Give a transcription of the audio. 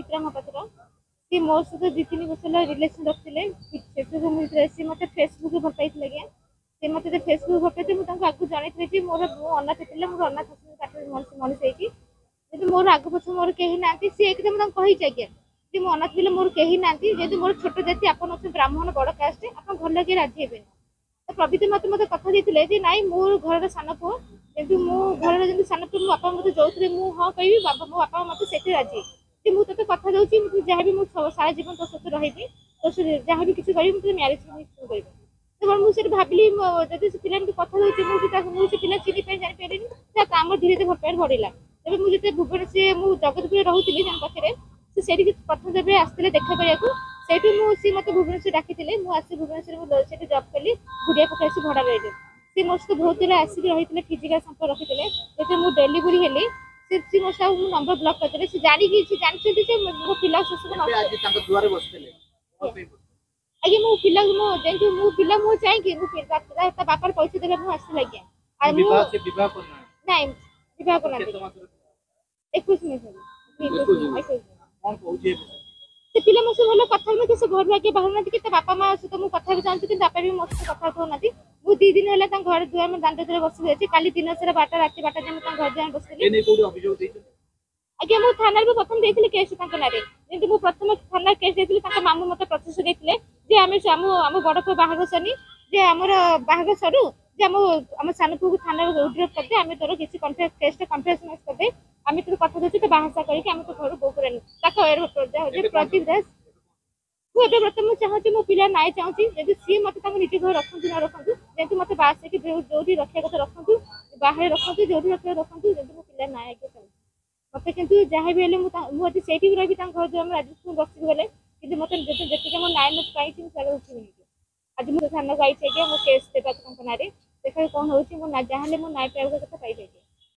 पवित्रा महापात्र सी मो सहित 2-3 वर्ष रिलेसन रखते सी मत फेसबुक भल पाई आज्ञा सी मत फेसबुक भल पाई मुझे आगे जनई मोर अनाथ थी मोर अनाथ मनीष होती मोर आग पछ मोर कहीं ना सी एक कही आज्ञा कि मो अनाथ बोले मोर कहीं ना जेहतु मोर छोट जाति आप ब्राह्मण बड़ कास्ट आप घर लगे राजी हे तो प्रवृत्ति मत मत कथा देते ना मोर घर सान पु कितु मो घर जब सान पु मो बापा मत जो मुझे हाँ कहि बाबा मो बापा मत से राजी कि मुझे तो कथा दूसरी जहाँ भी मुझे सारा जीवन तो सहित रही तो जहाँ भी किसी करी मुझे म्यारेज कर तो मुझे भाविली जब से पिला कथा दूसरी मुझे पिला चिन्ह पाई जापारे आम धीरे धीरे भल पाए बढ़ला तब मुझे भुवनेश्वर मुझे जगतपुर रोली पाखे से प्रथम जब आसते देखा कराया से मत भुवनेश्वर डाकी मुझे भुवनेश्वर से जब कली गुड़िया पकाई से भड़ा रही सी मो सहित बहुत आसिक रही फिजिकाल संपर्क रखी जब मुझे डेलीवरी हेली सी मो सह नंबर ब्लॉक करते से जानते मो पिला आगे मो पिला मो पिला मुझे चाहिए बापार पैसा देखे मुझे आसला आज्ञा ना करना 21 से पिला मो भल कथा से घर आगे बाहर ना कि बापा माँ सहित मुझे कथा चाहूँ कि बापा भी मो सहित कथा कहना मुझे 2 दिन है घर दुआर में दांड दुआर बस जाए काली दिन सारा 12टा रात 12टा जाए घर दुआर बस आज्ञा मुझे थाना प्रथम देती केस ना जमी प्रथम थाना केस देती मामू मत प्रतिशत देते आम बड़ पु बाहर सनी जे आमर बाहर सरू जे आम सान पु थाना उड्रेप करदे आम तोर किसी केस कन्फेरेन्स करदे आम तो कथा दूसरी तो बाहासा करके आम तो घर बो प्रदीप दास मुझे बर्तमान चाहूँगी मो पिला ना चाहूँगी जब सी मत निज घर रखु न रखु जेहतु मत बास जो रखा कथा रखु बाहर रखु जो रखा रखु जब मो पिला ना आगे चाहूँ मत कि जहाँ भी मुझे से रही घर जो राजस्थान बस गले कि मत जी मो नाइन पाई उठी आज मुझे थाना को आई मो केस देवा ना देखा कौन हो जहाँ मो ना पाइबा कथा पाई